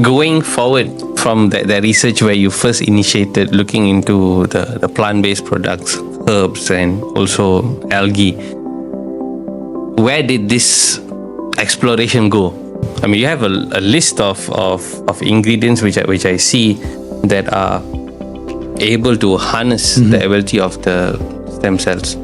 going forward from the research where you first initiated looking into the plant-based products, herbs, and also algae, where did this exploration go? I mean, you have a list of ingredients which I see that are able to harness the ability of the stem cells.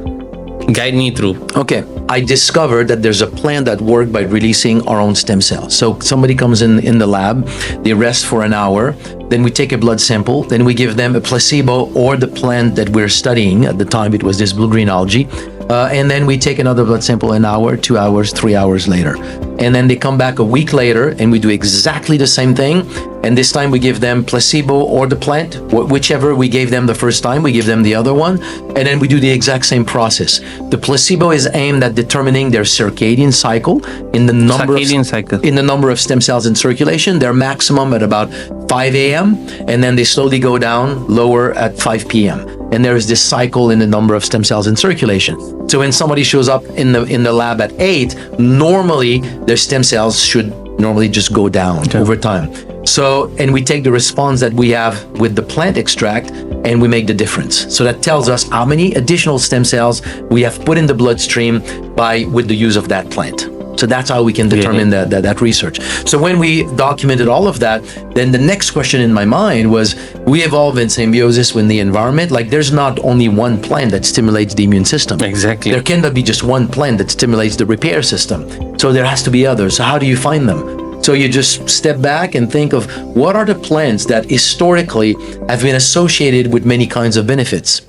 Guide me through. Okay, I discovered that there's a plant that worked by releasing our own stem cells. So somebody comes in the lab, they rest for an hour, then we take a blood sample, then we give them a placebo or the plant that we're studying. At the time, it was this blue-green algae. And then we take another blood sample an hour, 2 hours, 3 hours later. And then they come back a week later and we do exactly the same thing. And this time we give them placebo or the plant, whichever we gave them the first time, we give them the other one. And then we do the exact same process. The placebo is aimed at determining their circadian cycle in the number of stem cells in circulation. They're maximum at about 5 a.m. and then they slowly go down lower at 5 p.m. And there is this cycle in the number of stem cells in circulation. So when somebody shows up in the lab at 8, normally their stem cells should normally just go down over time. So, and we take the response that we have with the plant extract and we make the difference. So that tells us how many additional stem cells we have put in the bloodstream with the use of that plant. So that's how we can determine that research. So when we documented all of that, then the next question in my mind was, we evolve in symbiosis with the environment. Like, there's not only one plant that stimulates the immune system. Exactly. There cannot be just one plant that stimulates the repair system. So there has to be others. So how do you find them? So you just step back and think of what are the plants that historically have been associated with many kinds of benefits.